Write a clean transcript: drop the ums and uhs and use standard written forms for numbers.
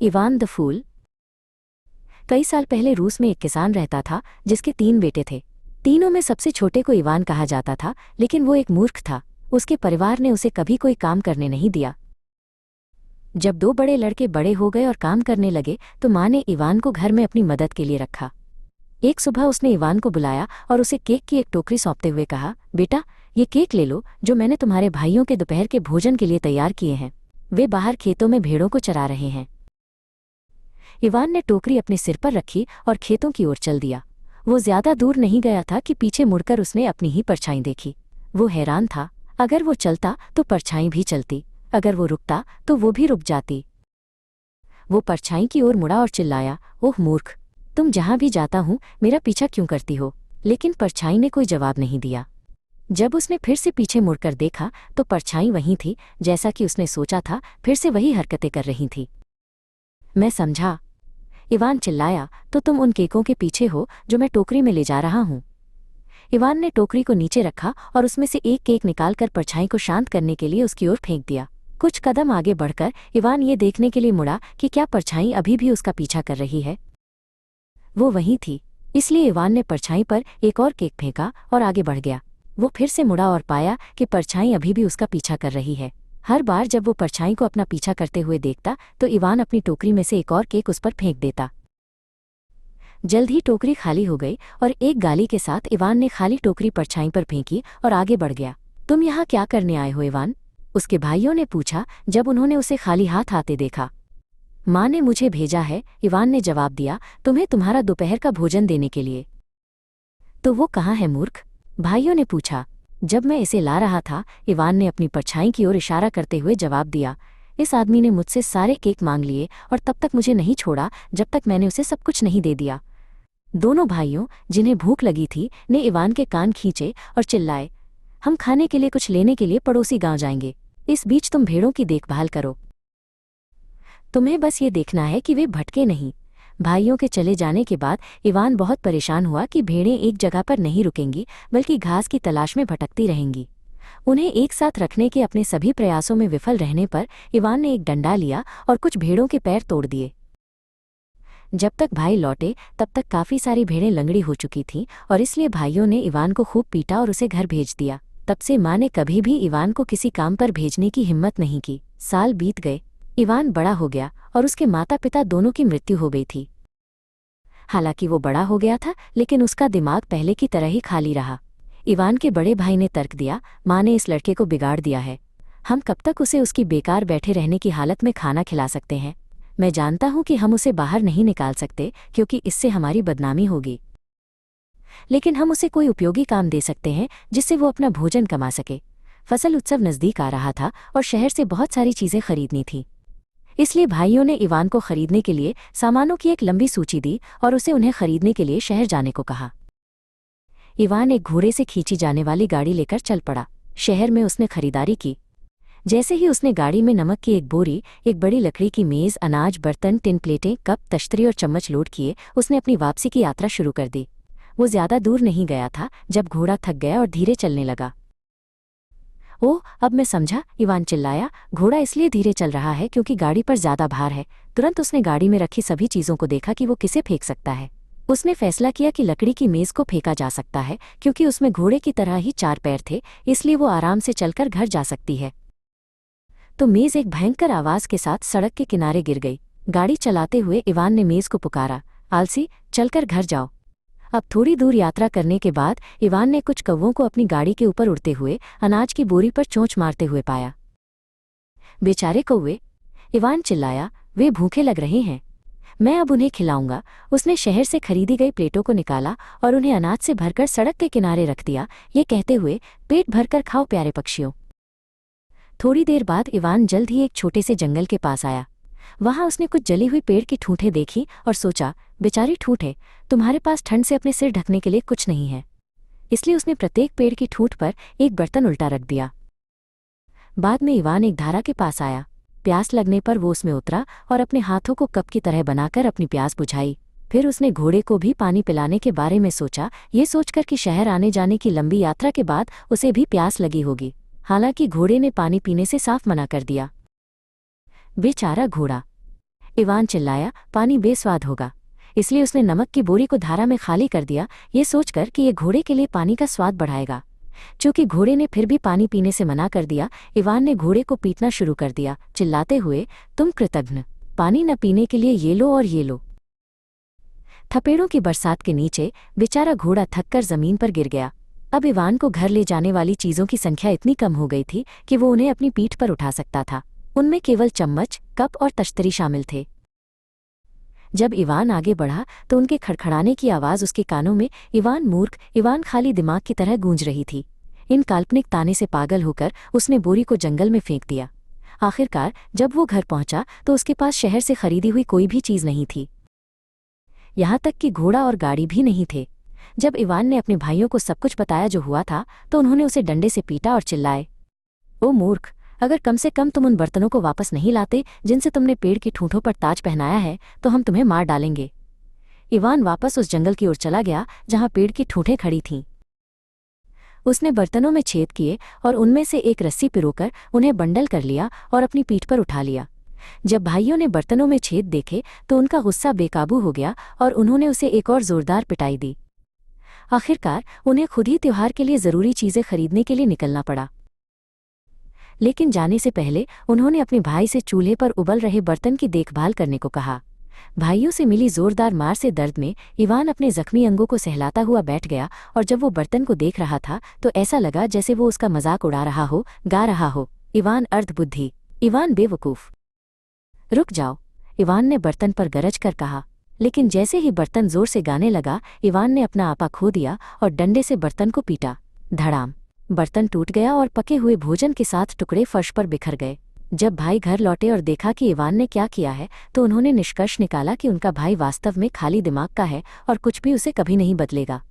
Ivan the fool. कई साल पहले रूस में एक किसान रहता था जिसके 3 बेटे थे। तीनों में सबसे छोटे को इवान कहा जाता था, लेकिन वो एक मूर्ख था। उसके परिवार ने उसे कभी कोई काम करने नहीं दिया। जब 2 बड़े लड़के बड़े हो गए और काम करने लगे तो माँ ने इवान को घर में अपनी मदद के लिए रखा। एक सुबह उसने इवान को बुलाया और उसे केक की एक टोकरी सौंपते हुए कहा, बेटा, ये केक ले लो जो मैंने तुम्हारे भाइयों के दोपहर के भोजन के लिए तैयार किए हैं। वे बाहर खेतों में भेड़ों को चरा रहे हैं। इवान ने टोकरी अपने सिर पर रखी और खेतों की ओर चल दिया। वो ज्यादा दूर नहीं गया था कि पीछे मुड़कर उसने अपनी ही परछाई देखी। वो हैरान था। अगर वो चलता तो परछाई भी चलती, अगर वो रुकता तो वो भी रुक जाती। वो परछाई की ओर मुड़ा और चिल्लाया, ओह मूर्ख, तुम जहां भी जाता हूं मेरा पीछा क्यों करती हो? लेकिन परछाई ने कोई जवाब नहीं दिया। जब उसने फिर से पीछे मुड़कर देखा तो परछाई वहीं थी, जैसा कि उसने सोचा था, फिर से वही हरकतें कर रही थी। मैं समझा, इवान चिल्लाया, तो तुम उन केकों के पीछे हो जो मैं टोकरी में ले जा रहा हूं। इवान ने टोकरी को नीचे रखा और उसमें से एक केक निकालकर परछाई को शांत करने के लिए उसकी ओर फेंक दिया। कुछ कदम आगे बढ़कर इवान ये देखने के लिए मुड़ा कि क्या परछाई अभी भी उसका पीछा कर रही है। वो वहीं थी, इसलिए इवान ने परछाई पर एक और केक फेंका और आगे बढ़ गया। वो फिर से मुड़ा और पाया कि परछाई अभी भी उसका पीछा कर रही है। हर बार जब वो परछाई को अपना पीछा करते हुए देखता तो इवान अपनी टोकरी में से एक और केक उस पर फेंक देता। जल्द ही टोकरी खाली हो गई और एक गाली के साथ इवान ने खाली टोकरी परछाई पर फेंकी और आगे बढ़ गया। तुम यहाँ क्या करने आए हो इवान? उसके भाइयों ने पूछा जब उन्होंने उसे खाली हाथ आते देखा। माँ ने मुझे भेजा है, इवान ने जवाब दिया, तुम्हें तुम्हारा दोपहर का भोजन देने के लिए। तो वो कहाँ है मूर्ख? भाइयों ने पूछा। जब मैं इसे ला रहा था, इवान ने अपनी परछाई की ओर इशारा करते हुए जवाब दिया। इस आदमी ने मुझसे सारे केक मांग लिए और तब तक मुझे नहीं छोड़ा जब तक मैंने उसे सब कुछ नहीं दे दिया। दोनों भाइयों, जिन्हें भूख लगी थी, ने इवान के कान खींचे और चिल्लाए, हम खाने के लिए कुछ लेने के लिए पड़ोसी गांव जाएंगे। इस बीच तुम भेड़ों की देखभाल करो। तुम्हें बस ये देखना है कि वे भटके नहीं। भाइयों के चले जाने के बाद इवान बहुत परेशान हुआ कि भेड़ें एक जगह पर नहीं रुकेंगी बल्कि घास की तलाश में भटकती रहेंगी। उन्हें एक साथ रखने के अपने सभी प्रयासों में विफल रहने पर इवान ने एक डंडा लिया और कुछ भेड़ों के पैर तोड़ दिए। जब तक भाई लौटे तब तक काफी सारी भेड़ें लंगड़ी हो चुकी थीं और इसलिए भाइयों ने इवान को खूब पीटा और उसे घर भेज दिया। तब से माँ ने कभी भी इवान को किसी काम पर भेजने की हिम्मत नहीं की। साल बीत गए, इवान बड़ा हो गया और उसके माता पिता दोनों की मृत्यु हो गई थी। हालांकि वो बड़ा हो गया था, लेकिन उसका दिमाग पहले की तरह ही खाली रहा। इवान के बड़े भाई ने तर्क दिया, माँ ने इस लड़के को बिगाड़ दिया है। हम कब तक उसे उसकी बेकार बैठे रहने की हालत में खाना खिला सकते हैं? मैं जानता हूं कि हम उसे बाहर नहीं निकाल सकते क्योंकि इससे हमारी बदनामी होगी, लेकिन हम उसे कोई उपयोगी काम दे सकते हैं जिससे वो अपना भोजन कमा सके। फसल उत्सव नजदीक आ रहा था और शहर से बहुत सारी चीजें खरीदनी थी, इसलिए भाइयों ने इवान को खरीदने के लिए सामानों की एक लंबी सूची दी और उसे उन्हें खरीदने के लिए शहर जाने को कहा। इवान एक घोड़े से खींची जाने वाली गाड़ी लेकर चल पड़ा। शहर में उसने खरीदारी की। जैसे ही उसने गाड़ी में नमक की एक बोरी, एक बड़ी लकड़ी की मेज, अनाज, बर्तन, टिन प्लेटें, कप, तश्तरी और चम्मच लोड किए, उसने अपनी वापसी की यात्रा शुरू कर दी। वो ज्यादा दूर नहीं गया था जब घोड़ा थक गया और धीरे चलने लगा। ओह, अब मैं समझा, इवान चिल्लाया, घोड़ा इसलिए धीरे चल रहा है क्योंकि गाड़ी पर ज्यादा भार है। तुरंत उसने गाड़ी में रखी सभी चीजों को देखा कि वो किसे फेंक सकता है। उसने फैसला किया कि लकड़ी की मेज को फेंका जा सकता है क्योंकि उसमें घोड़े की तरह ही 4 पैर थे, इसलिए वो आराम से चलकर घर जा सकती है। तो मेज एक भयंकर आवाज के साथ सड़क के किनारे गिर गई। गाड़ी चलाते हुए इवान ने मेज को पुकारा, आलसी, चलकर घर जाओ। अब थोड़ी दूर यात्रा करने के बाद इवान ने कुछ कौवों को अपनी गाड़ी के ऊपर उड़ते हुए अनाज की बोरी पर चोंच मारते हुए पाया। बेचारे कौवे, इवान चिल्लाया, वे भूखे लग रहे हैं, मैं अब उन्हें खिलाऊंगा। उसने शहर से खरीदी गई प्लेटों को निकाला और उन्हें अनाज से भरकर सड़क के किनारे रख दिया, ये कहते हुए, पेट भरकर खाओ प्यारे पक्षियों। थोड़ी देर बाद इवान जल्द ही एक छोटे से जंगल के पास आया। वहां उसने कुछ जली हुई पेड़ की ठूंठें देखी और सोचा, बेचारी ठूंठें, तुम्हारे पास ठंड से अपने सिर ढकने के लिए कुछ नहीं है। इसलिए उसने प्रत्येक पेड़ की ठूंठ पर एक बर्तन उल्टा रख दिया। बाद में इवान एक धारा के पास आया। प्यास लगने पर वो उसमें उतरा और अपने हाथों को कप की तरह बनाकर अपनी प्यास बुझाई। फिर उसने घोड़े को भी पानी पिलाने के बारे में सोचा, ये सोचकर कि शहर आने जाने की लंबी यात्रा के बाद उसे भी प्यास लगी होगी। हालांकि घोड़े ने पानी पीने से साफ मना कर दिया। बेचारा घोड़ा। इवान चिल्लाया, पानी बेस्वाद होगा। इसलिए उसने नमक की बोरी को धारा में खाली कर दिया, ये सोचकर कि ये घोड़े के लिए पानी का स्वाद बढ़ाएगा। चूंकि घोड़े ने फिर भी पानी पीने से मना कर दिया, इवान ने घोड़े को पीटना शुरू कर दिया, चिल्लाते हुए, तुम कृतघ्न, पानी न पीने के लिए ये लो और ये लो। थपेड़ों की बरसात के नीचे बेचारा घोड़ा थककर जमीन पर गिर गया। अब इवान को घर ले जाने वाली चीजों की संख्या इतनी कम हो गई थी कि वो उन्हें अपनी पीठ पर उठा सकता था। उनमें केवल चम्मच, कप और तश्तरी शामिल थे। जब इवान आगे बढ़ा तो उनके खड़खड़ाने की आवाज़ उसके कानों में इवान मूर्ख, इवान खाली दिमाग की तरह गूंज रही थी। इन काल्पनिक ताने से पागल होकर उसने बोरी को जंगल में फेंक दिया। आखिरकार जब वो घर पहुंचा तो उसके पास शहर से खरीदी हुई कोई भी चीज़ नहीं थी, यहाँ तक कि घोड़ा और गाड़ी भी नहीं थे। जब इवान ने अपने भाइयों को सब कुछ बताया जो हुआ था तो उन्होंने उसे डंडे से पीटा और चिल्लाए, ओ मूर्ख, अगर कम से कम तुम उन बर्तनों को वापस नहीं लाते जिनसे तुमने पेड़ की ठूंठों पर ताज पहनाया है तो हम तुम्हें मार डालेंगे। इवान वापस उस जंगल की ओर चला गया जहां पेड़ की ठूंठें खड़ी थीं। उसने बर्तनों में छेद किए और उनमें से एक रस्सी पिरोकर उन्हें बंडल कर लिया और अपनी पीठ पर उठा लिया। जब भाइयों ने बर्तनों में छेद देखे तो उनका गुस्सा बेकाबू हो गया और उन्होंने उसे एक और जोरदार पिटाई दी। आखिरकार उन्हें खुद ही त्योहार के लिए ज़रूरी चीज़ें खरीदने के लिए निकलना पड़ा। लेकिन जाने से पहले उन्होंने अपने भाई से चूल्हे पर उबल रहे बर्तन की देखभाल करने को कहा। भाइयों से मिली जोरदार मार से दर्द में इवान अपने जख्मी अंगों को सहलाता हुआ बैठ गया और जब वो बर्तन को देख रहा था तो ऐसा लगा जैसे वो उसका मजाक उड़ा रहा हो, गा रहा हो, इवान अर्धबुद्धि, इवान बेवकूफ़, रुक जाओ, इवान ने बर्तन पर गरज कर कहा। लेकिन जैसे ही बर्तन जोर से गाने लगा इवान ने अपना आपा खो दिया और डंडे से बर्तन को पीटा। धड़ाम, बर्तन टूट गया और पके हुए भोजन के साथ टुकड़े फर्श पर बिखर गए। जब भाई घर लौटे और देखा कि इवान ने क्या किया है तो उन्होंने निष्कर्ष निकाला कि उनका भाई वास्तव में खाली दिमाग का है और कुछ भी उसे कभी नहीं बदलेगा।